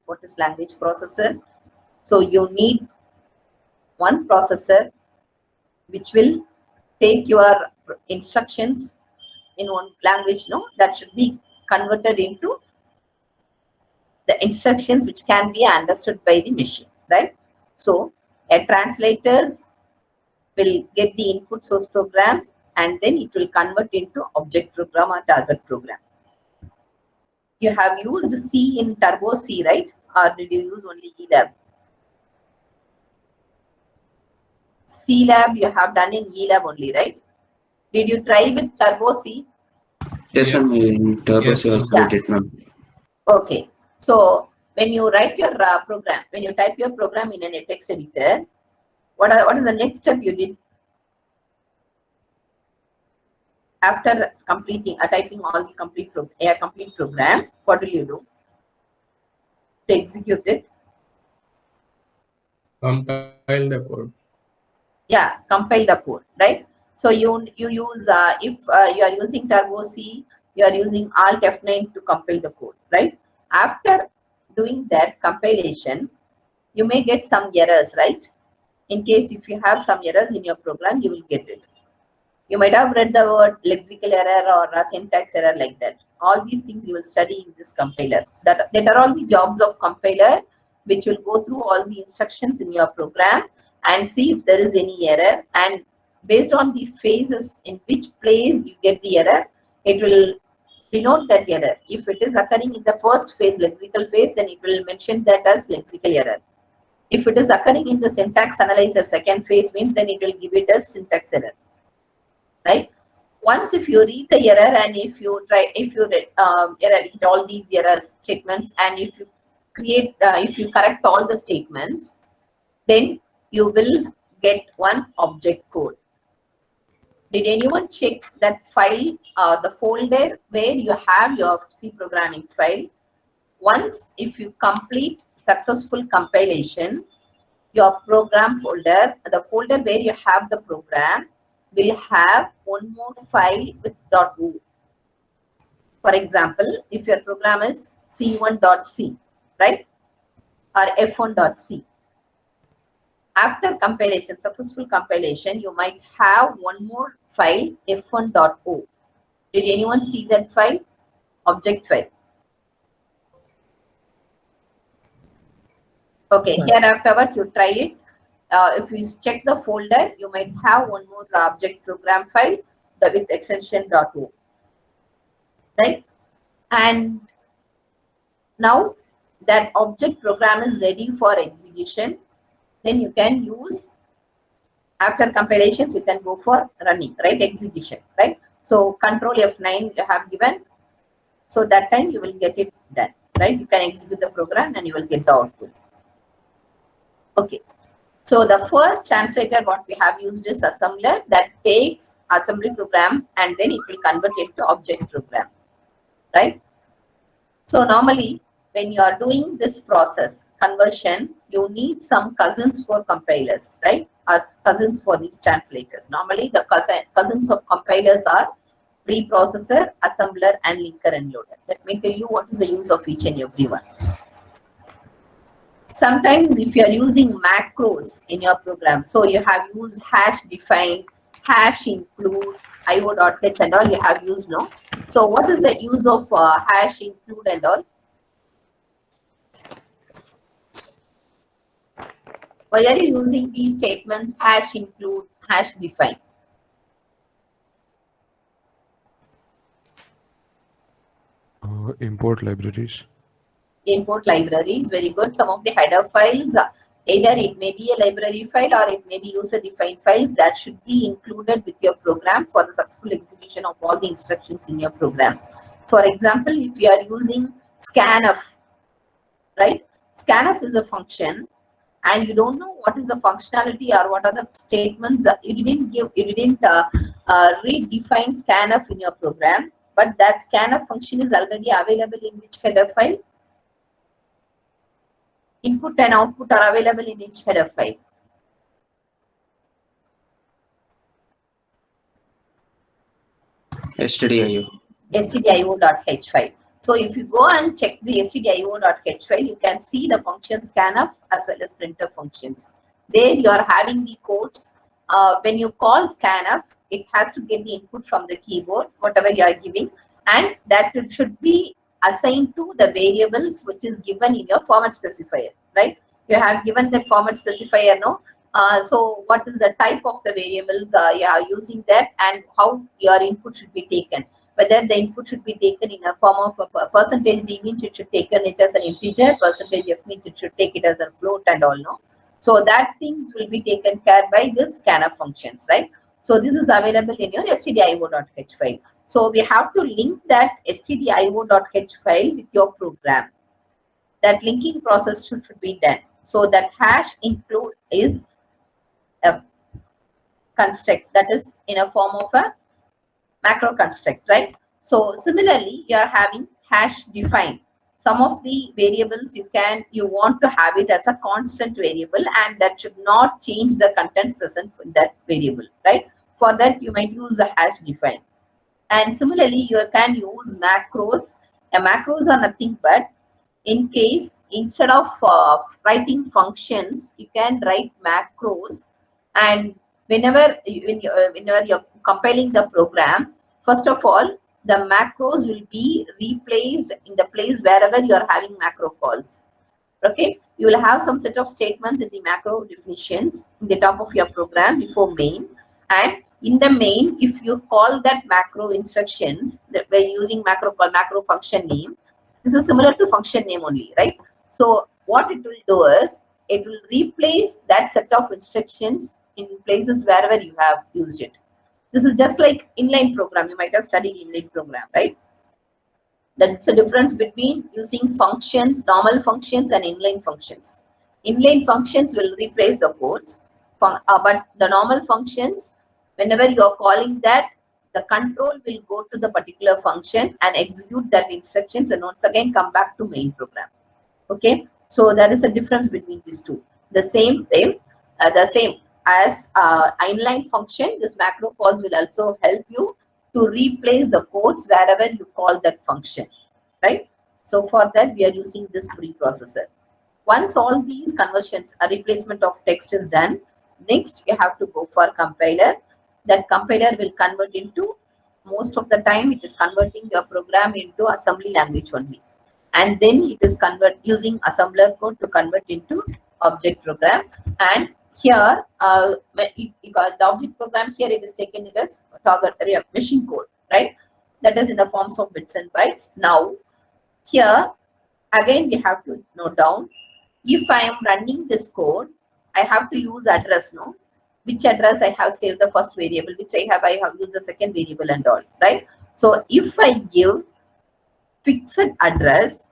what is language processor. So you need one processor which will take your instructions in one language, no, that should be converted into the instructions which can be understood by the machine, right? So a translators will get the input source program and then it will convert into object program or target program. You have used C in Turbo C, right? Or did you use only ELAB? C lab you have done in ELAB only, right? Did you try with Turbo C? Yes, ma'am. In Turbo C also we did, ma'am. Okay. So when you write your program, when you type your program in a text editor, what is the next step you did? After completing typing all the complete program, what will you do to execute it? Compile the code. Yeah, compile the code, right? So you use if you are using Turbo C, you are using Alt F9 to compile the code, right? After doing that compilation, you may get some errors, right? In case if you have some errors in your program, you will get it. You might have read the word lexical error or a syntax error like that. All these things you will study in this compiler. That are all the jobs of compiler, which will go through all the instructions in your program and see if there is any error. And based on the phases in which place you get the error, it will denote that error. If it is occurring in the first phase, lexical phase, then it will mention that as lexical error. If it is occurring in the syntax analyzer second phase means, then it will give it as syntax error. Right? Once if you read the error and if you read all these error statements and if you create, if you correct all the statements, then you will get one object code. Did anyone check that file, the folder where you have your C programming file? Once if you complete successful compilation, your program folder, the folder where you have the program, will have one more file with .o. For example, if your program is c1.c, right, or f1.c, after compilation, successful compilation, you might have one more file f1.o. Did anyone see that file? Object file. Okay, here afterwards you try it. If you check the folder, you might have one more object program file with extension .o, right? And now that object program is ready for execution, then you can use, after compilations, you can go for running, right? Execution, right? So control F9 you have given, so that time you will get it done, right? You can execute the program and you will get the output. Okay. So the first translator what we have used is assembler, that takes assembly program and then it will convert it to object program, right? So normally when you are doing this process conversion, you need some cousins for compilers, right? Or cousins for these translators. Normally the cousins of compilers are preprocessor, assembler and linker and loader. Let me tell you what is the use of each and every one. Sometimes if you are using macros in your program, so you have used hash define, hash include, io.h and all you have used, no? So what is the use of hash include and all? Why are you using these statements, hash include, hash define? Import libraries. Import libraries, very good. Some of the header files, either it may be a library file or it may be user-defined files that should be included with your program for the successful execution of all the instructions in your program. For example, if you are using scanf, right? Scanf is a function and you don't know what is the functionality or what are the statements. You didn't redefine scanf in your program, but that scanf function is already available in which header file? Input and output are available in each header file. stdio. stdio.h file. So if you go and check the stdio.h file, you can see the function scanf as well as printf functions. There you are having the codes. When you call scanf, it has to get the input from the keyboard, whatever you are giving, and that it should be assigned to the variables which is given in your format specifier, right? You have given that format specifier, no? So what is the type of the variables you are using that, and how your input should be taken? Whether the input should be taken in a form of a percentage D means it should taken it as an integer, percentage F means it should take it as a float and all, no? So that things will be taken care by this scanf functions, right? So this is available in your stdio.h file. So we have to link that stdio.h file with your program. That linking process should be done. So that hash include is a construct that is in a form of a macro construct, right? So similarly, you are having hash define. Some of the variables you want to have it as a constant variable, and that should not change the contents present in that variable, right? For that, you might use the hash define. And similarly, you can use macros. Macros are nothing but, in case instead of writing functions, you can write macros. And whenever you're compiling the program, first of all, the macros will be replaced in the place wherever you are having macro calls. Okay, you will have some set of statements in the macro definitions in the top of your program before main, and in the main, if you call that macro instructions that we're using macro call macro function name, this is similar to function name only, right? So what it will do is it will replace that set of instructions in places wherever you have used it. This is just like inline program. You might have studied inline program, right? That's the difference between using functions, normal functions, and inline functions. Inline functions will replace the codes, but the normal functions, whenever you are calling that, the control will go to the particular function and execute that instructions, and once again come back to main program. Okay, so there is a difference between these two. The same way, the same as inline function, this macro calls will also help you to replace the codes wherever you call that function, right? So for that, we are using this preprocessor. Once all these conversions, a replacement of text is done, next you have to go for compiler. That compiler will convert into, most of the time it is converting your program into assembly language only, and then it is using assembler code to convert into object program. And here the object program, here it is taken it as target area machine code, right? That is in the forms of bits and bytes. Now here again we have to note down, if I am running this code, I have to use address, no? Which address I have saved the first variable, which I have used the second variable and all, right? So if I give fixed address,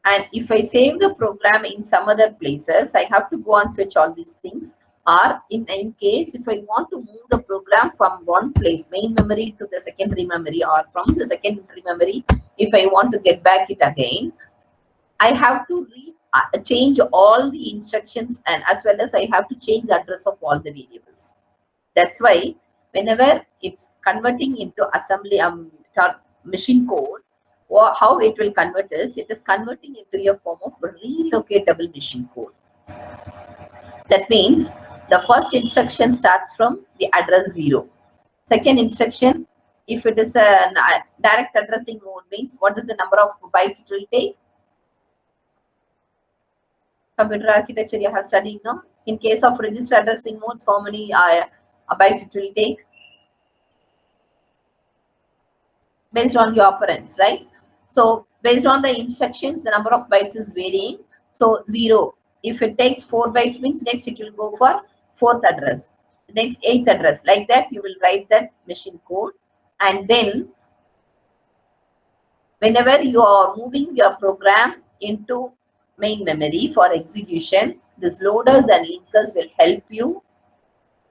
and if I save the program in some other places, I have to go and fetch all these things. Or in case if I want to move the program from one place, main memory, to the secondary memory, or from the secondary memory, if I want to get back it again, I have to change all the instructions, and as well as I have to change the address of all the variables. That's why whenever it's converting into assembly machine code, or how it will convert is, it is converting into a form of relocatable machine code. That means the first instruction starts from the address 0. Second instruction, if it is a direct addressing mode, means what is the number of bytes it will take? Computer architecture you have studied, no? In case of register addressing modes, how many bytes it will take? Based on your operands, right? So based on the instructions, the number of bytes is varying. So 0, if it takes 4 bytes, means next it will go for 4th address, next 8th address, like that you will write that machine code. And then whenever you are moving your program into main memory for execution, these loaders and linkers will help you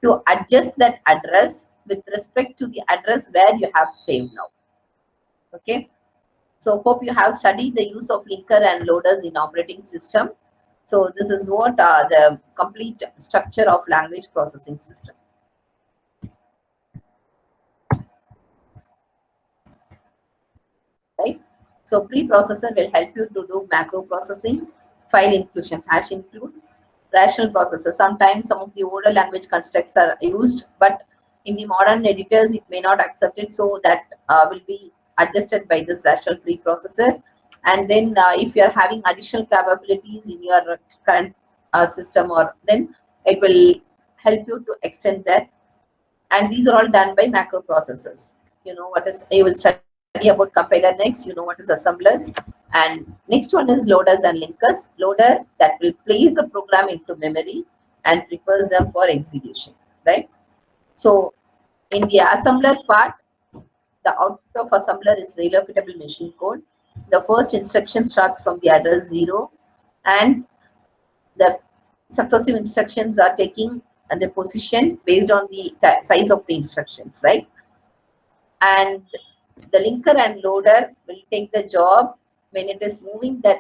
to adjust that address with respect to the address where you have saved now. Okay, so hope you have studied the use of linker and loaders in operating system. So this is what the complete structure of language processing system. Right. So preprocessor will help you to do macro processing, file inclusion, hash include, rational processor. Sometimes some of the older language constructs are used, but in the modern editors, it may not accept it. So that will be adjusted by this rational preprocessor. And then if you are having additional capabilities in your current system, or then it will help you to extend that. And these are all done by macro processors. You know what is, you will study about compiler next. You know what is assemblers. And next one is loaders and linkers. Loader that will place the program into memory and prepares them for execution, right? So in the assembler part, the output of assembler is relocatable machine code. The first instruction starts from the address 0, and the successive instructions are taking the position based on the size of the instructions, right? And the linker and loader will take the job when it is moving that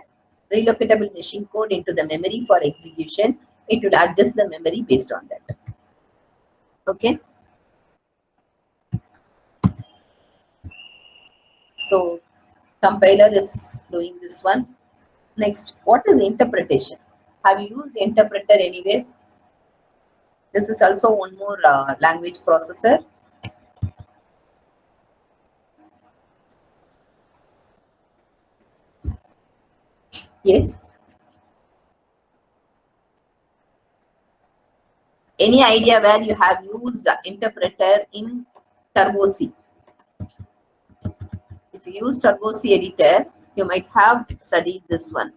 relocatable machine code into the memory for execution. It will adjust the memory based on that. Okay. So compiler is doing this one. Next, what is interpretation? Have you used interpreter anywhere? This is also one more language processor. Yes. Any idea where you have used interpreter in Turbo C? If you use Turbo C editor, you might have studied this one.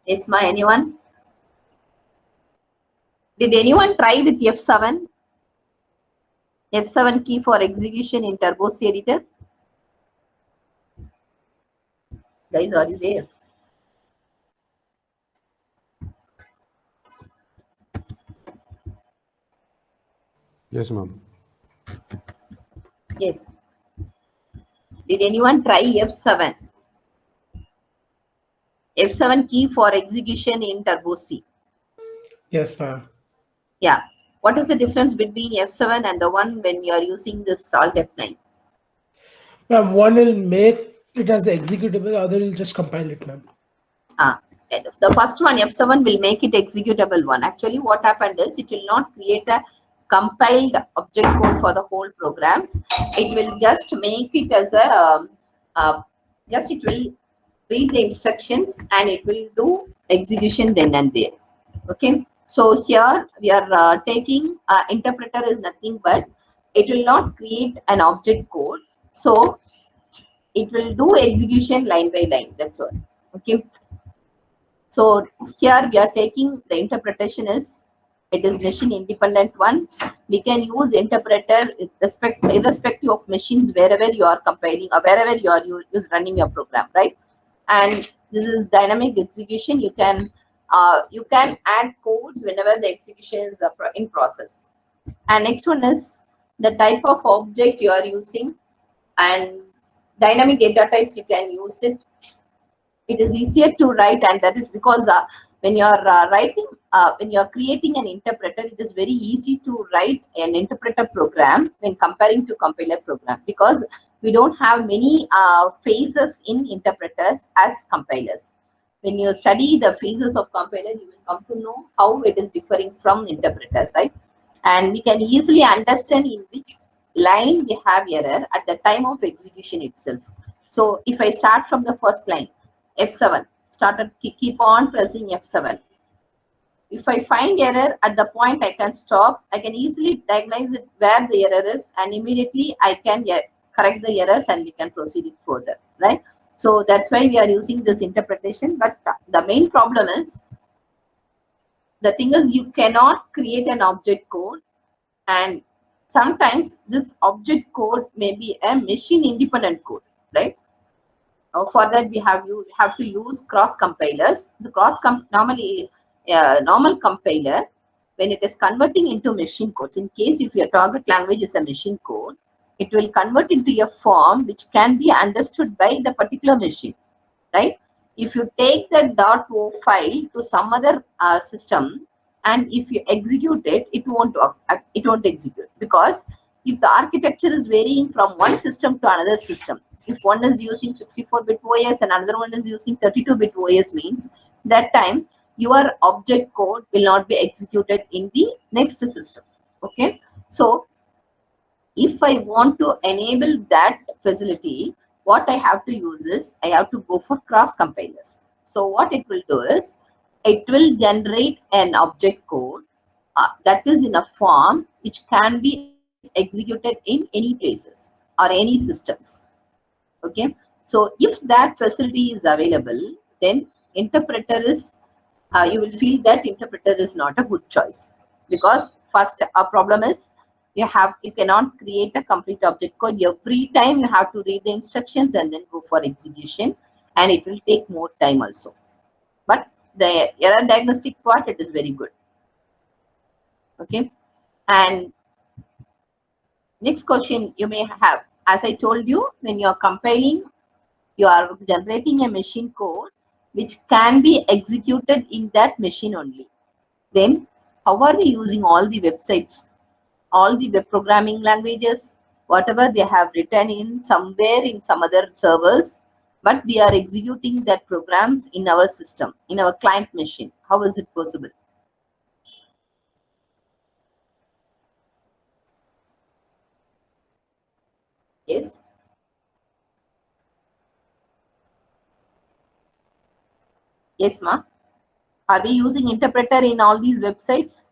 Yes, ma, anyone? Did anyone try with F7? F7 key for execution in Turbo C editor? Guys, are you there? Yes, ma'am. Yes. Did anyone try F7? F7 key for execution in Turbo C. Yes, ma'am. Yeah. What is the difference between F7 and the one when you are using this Alt F9? Ma'am, one will make it as the executable, other will just compile it, ma'am. The first one, F7, will make it executable one. Actually, what happened is it will not create a compiled object code for the whole programs. It will just make it as a, it will read the instructions and it will do execution then and there. Okay. So here we are taking interpreter is nothing but it will not create an object code. So it will do execution line by line. That's all. Okay. So here we are taking the interpretation is, it is machine independent one. We can use interpreter irrespective of machines wherever you are compiling or wherever you are running your program, right? And this is dynamic execution. You can add codes whenever the execution is in process. And next one is the type of object you are using, and dynamic data types you can use it. It is easier to write, and that is because when you are when you are creating an interpreter, it is very easy to write an interpreter program when comparing to compiler program, because we don't have many phases in interpreters as compilers. When you study the phases of compiler, you will come to know how it is differing from interpreter, right? And we can easily understand in which line we have error at the time of execution itself. So if I start from the first line, F7, keep on pressing F7. If I find error at the point I can stop, I can easily diagnose it where the error is, and immediately I can correct the errors and we can proceed it further, right? So that's why we are using this interpretation. But the main problem is, the thing is, you cannot create an object code, and sometimes this object code may be a machine independent code, right? For that we have to use cross compilers. The normal compiler, when it is converting into machine codes, in case if your target language is a machine code, it will convert into a form which can be understood by the particular machine, right? If you take the .o file to some other system, and if you execute it, it won't execute, because if the architecture is varying from one system to another system, if one is using 64-bit OS and another one is using 32-bit OS, means that time your object code will not be executed in the next system. Okay, so if I want to enable that facility, what I have to use is I have to go for cross compilers. So what it will do is it will generate an object code that is in a form which can be executed in any places or any systems. Okay, so if that facility is available, then interpreter is you will feel that interpreter is not a good choice, because first a problem is you cannot create a complete object code. Every time you have to read the instructions and then go for execution, and it will take more time also. But the error diagnostic part, it is very good. Okay, and next question you may have, as I told you, when you are compiling, you are generating a machine code which can be executed in that machine only. Then how are we using all the websites, all the web programming languages, whatever they have written in somewhere in some other servers, but we are executing that programs in our system, in our client machine? How is it possible? Yes. Yes, ma. Are we using interpreter in all these websites?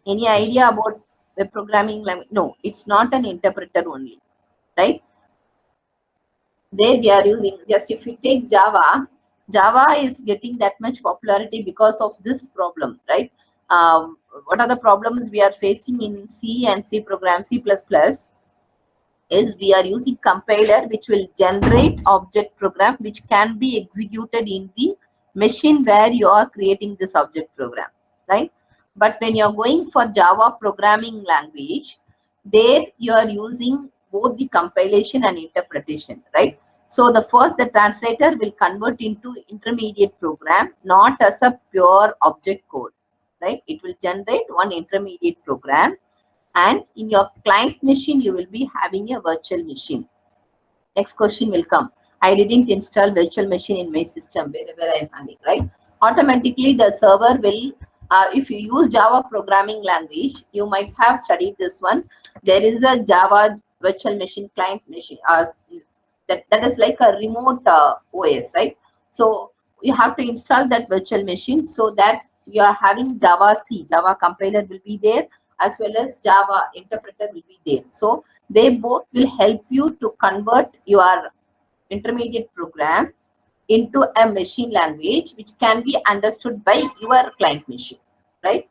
Any idea about web programming language? No, it's not an interpreter only, right? There we are using, just if you take Java, Java is getting that much popularity because of this problem, right? What are the problems we are facing in C and C program, C++? Is we are using compiler which will generate object program which can be executed in the machine where you are creating this object program, right? But when you are going for Java programming language, there you are using both the compilation and interpretation, right? So the translator will convert into intermediate program, not as a pure object code, right? It will generate one intermediate program, and in your client machine you will be having a virtual machine. Next question will come. I didn't install virtual machine in my system wherever I am having, right? Automatically the server will, if you use Java programming language, you might have studied this one. There is a Java virtual machine client machine, that is like a remote OS, right? So you have to install that virtual machine so that you are having Java compiler will be there, as well as Java interpreter will be there. So they both will help you to convert your intermediate program into a machine language which can be understood by your client machine, right?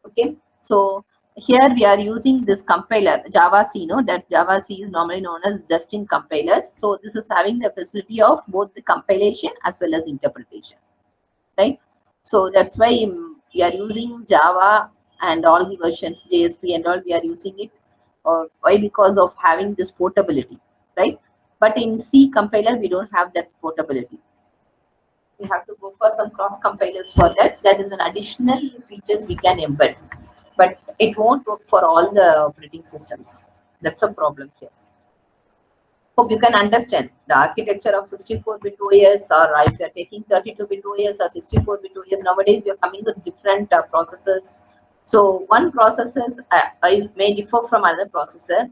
Okay, so here we are using this compiler Java C. That Java C is normally known as Justin compilers. So this is having the facility of both the compilation as well as interpretation, right? So that's why we are using Java and all the versions, JSP and all, we are using it. Why? Because of having this portability, right? But in C compiler we don't have that portability. We have to go for some cross compilers for that. That is an additional features we can embed, but it won't work for all the operating systems. That's a problem here. Hope you can understand the architecture of 64-bit OS, or if you are taking 32-bit OS or 64-bit OS, nowadays we are coming with different processors. So one processor may differ from another processor,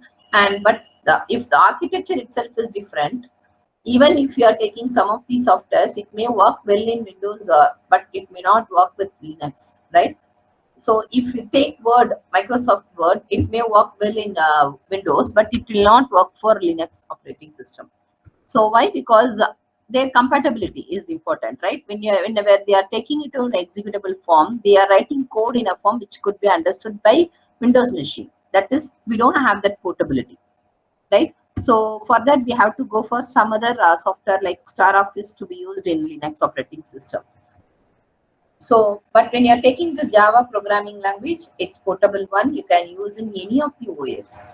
but if the architecture itself is different, even if you are taking some of these softwares, it may work well in Windows, but it may not work with Linux, right? So if you take Word, Microsoft Word, it may work well in Windows, but it will not work for Linux operating system. So why? Because their compatibility is important, right? Whenever they are taking it to an executable form, they are writing code in a form which could be understood by Windows machine. That is, we don't have that portability, right? So for that, we have to go for some other software like StarOffice to be used in Linux operating system. So, but when you are taking the Java programming language, it's portable one, you can use in any of the OS.